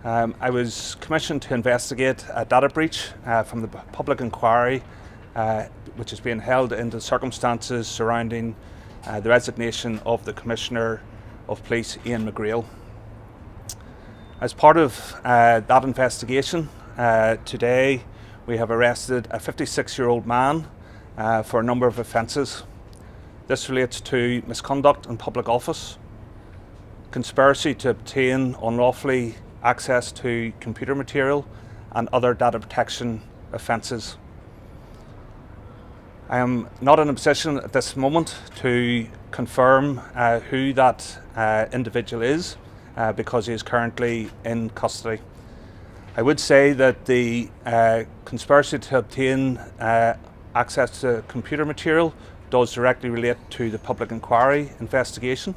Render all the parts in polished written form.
I was commissioned to investigate a data breach from the public inquiry which is being held into circumstances surrounding the resignation of the Commissioner of Police, Ian McGrail. As part of that investigation, today we have arrested a 56-year-old man for a number of offences. This relates to misconduct in public office, conspiracy to obtain unlawfully access to computer material, and other data protection offences. I am not in a position at this moment to confirm who that individual is because he is currently in custody. I would say that the conspiracy to obtain access to computer material does directly relate to the public inquiry investigation.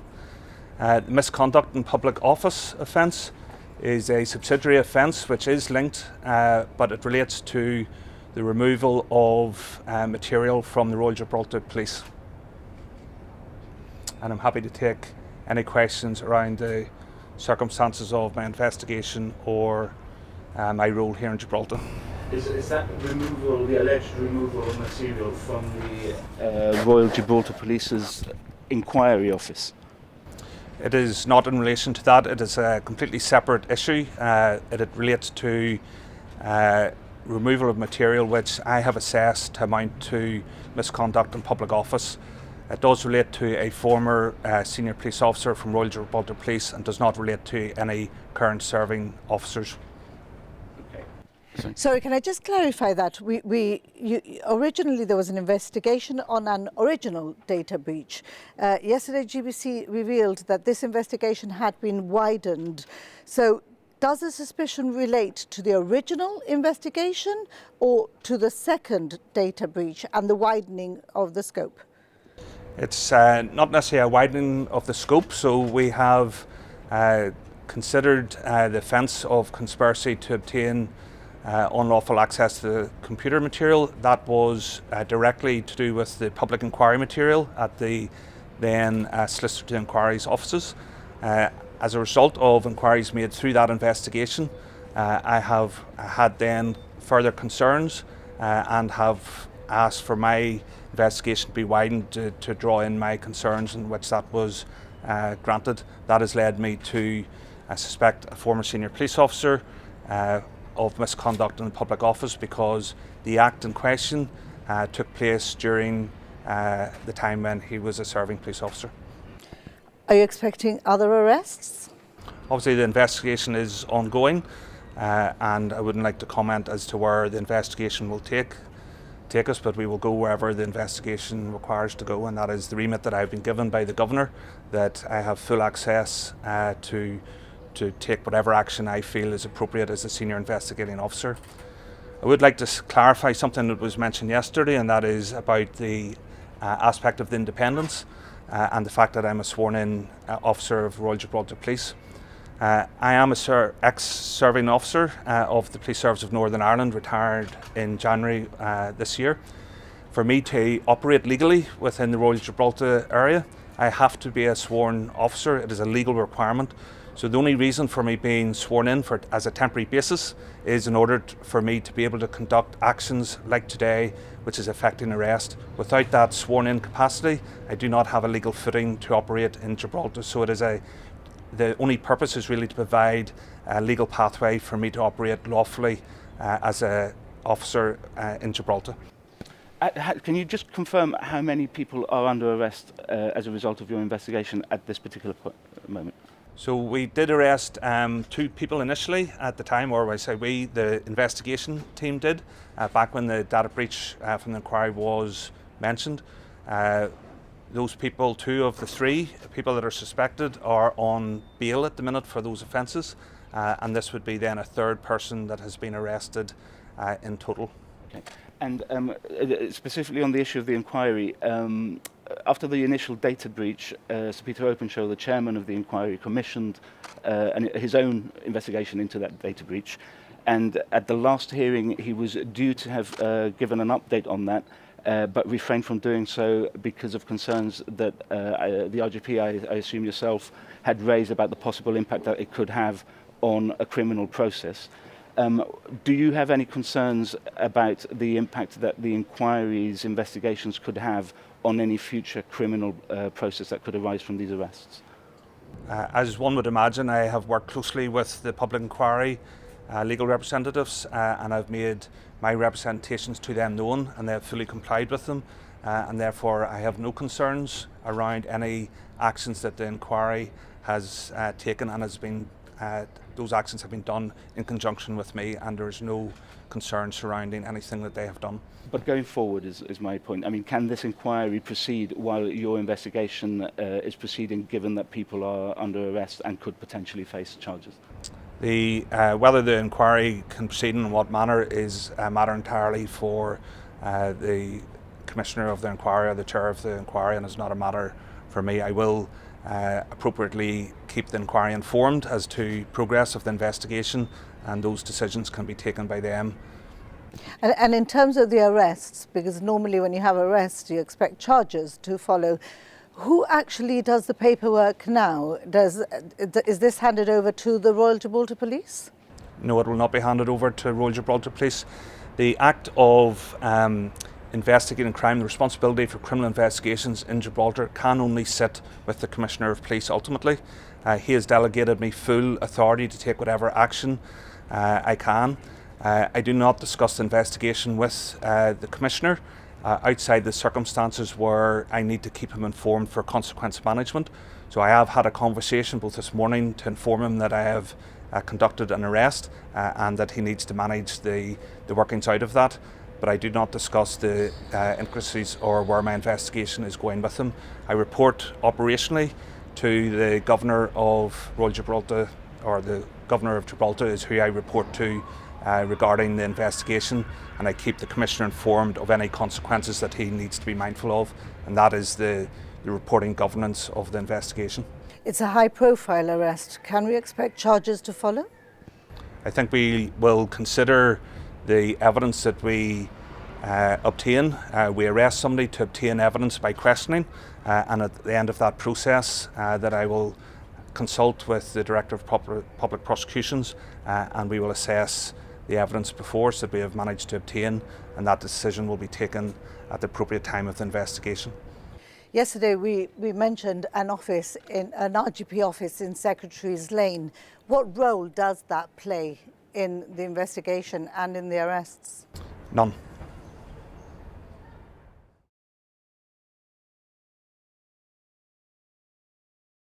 The misconduct in public office offence is a subsidiary offence which is linked, but it relates to the removal of material from the Royal Gibraltar Police. And I'm happy to take any questions around the circumstances of my investigation or my role here in Gibraltar. Is that removal, the alleged removal of material from the Royal Gibraltar Police's inquiry office? It is not in relation to that. It is a completely separate issue. It relates to removal of material which I have assessed to amount to misconduct in public office. It does relate to a former senior police officer from Royal Gibraltar Police and does not relate to any current serving officers. Sorry, can I just clarify that? Originally there was an investigation on an original data breach. Yesterday GBC revealed that this investigation had been widened. So does the suspicion relate to the original investigation or to the second data breach and the widening of the scope? It's not necessarily a widening of the scope, so we have considered the offence of conspiracy to obtain unlawful access to the computer material. That was directly to do with the public inquiry material at the then Solicitor to Inquiry's offices. As a result of inquiries made through that investigation, I have had then further concerns and have asked for my investigation to be widened to draw in my concerns, in which that was granted. That has led me to suspect a former senior police officer of misconduct in the public office because the act in question took place during the time when he was a serving police officer. Are you expecting other arrests? Obviously the investigation is ongoing and I wouldn't like to comment as to where the investigation will take us, but we will go wherever the investigation requires to go, and that is the remit that I've been given by the Governor, that I have full access to take whatever action I feel is appropriate as a senior investigating officer. I would like to clarify something that was mentioned yesterday, and that is about the aspect of the independence and the fact that I'm a sworn-in officer of Royal Gibraltar Police. I am a ex-serving officer of the Police Service of Northern Ireland, retired in January this year. For me to operate legally within the Royal Gibraltar area, I have to be a sworn officer. It is a legal requirement. So the only reason for me being sworn in as a temporary basis is in order for me to be able to conduct actions like today, which is effecting arrest. Without that sworn in capacity, I do not have a legal footing to operate in Gibraltar. So it is the only purpose is really to provide a legal pathway for me to operate lawfully as an officer in Gibraltar. Can you just confirm how many people are under arrest as a result of your investigation at this particular moment? So we did arrest 2 people initially at the time, or I say we, the investigation team did, back when the data breach from the inquiry was mentioned. Those people, 2 of the 3 people that are suspected, are on bail at the minute for those offences, and this would be then a 3rd person that has been arrested in total. Okay. And specifically on the issue of the inquiry, after the initial data breach, Sir Peter Openshaw, the chairman of the inquiry, commissioned his own investigation into that data breach, and at the last hearing he was due to have given an update on that, but refrained from doing so because of concerns that the RGP, I assume yourself, had raised about the possible impact that it could have on a criminal process. Do you have any concerns about the impact that the inquiries, investigations could have on any future criminal process that could arise from these arrests? As one would imagine, I have worked closely with the public inquiry legal representatives, and I've made my representations to them known, and they have fully complied with them, and therefore I have no concerns around any actions that the inquiry has taken, and has been those actions have been done in conjunction with me, and there is no concern surrounding anything that they have done. But going forward is my point. I mean, can this inquiry proceed while your investigation is proceeding, given that people are under arrest and could potentially face charges? Whether the inquiry can proceed in what manner is a matter entirely for the Commissioner of the Inquiry or the Chair of the Inquiry, and is not a matter for me. I will appropriately keep the inquiry informed as to progress of the investigation, and those decisions can be taken by them. And in terms of the arrests, because normally when you have arrests you expect charges to follow, who actually does the paperwork now? Is this handed over to the Royal Gibraltar Police? No, it will not be handed over to Royal Gibraltar Police. The act of investigating crime, the responsibility for criminal investigations in Gibraltar can only sit with the Commissioner of Police ultimately. He has delegated me full authority to take whatever action I can. I do not discuss the investigation with the Commissioner outside the circumstances where I need to keep him informed for consequence management. So I have had a conversation both this morning to inform him that I have conducted an arrest and that he needs to manage the workings out of that. But I do not discuss the intricacies or where my investigation is going with him. I report operationally to the Governor of Royal Gibraltar, or the Governor of Gibraltar is who I report to regarding the investigation, and I keep the Commissioner informed of any consequences that he needs to be mindful of, and that is the reporting governance of the investigation. It's a high-profile arrest. Can we expect charges to follow? I think we will consider the evidence that we obtain. We arrest somebody to obtain evidence by questioning, and at the end of that process that I will consult with the Director of Public Prosecutions, and we will assess the evidence before us that we have managed to obtain, and that decision will be taken at the appropriate time of the investigation. Yesterday we mentioned an RGP office in Secretary's Lane. What role does that play in the investigation and in the arrests? None.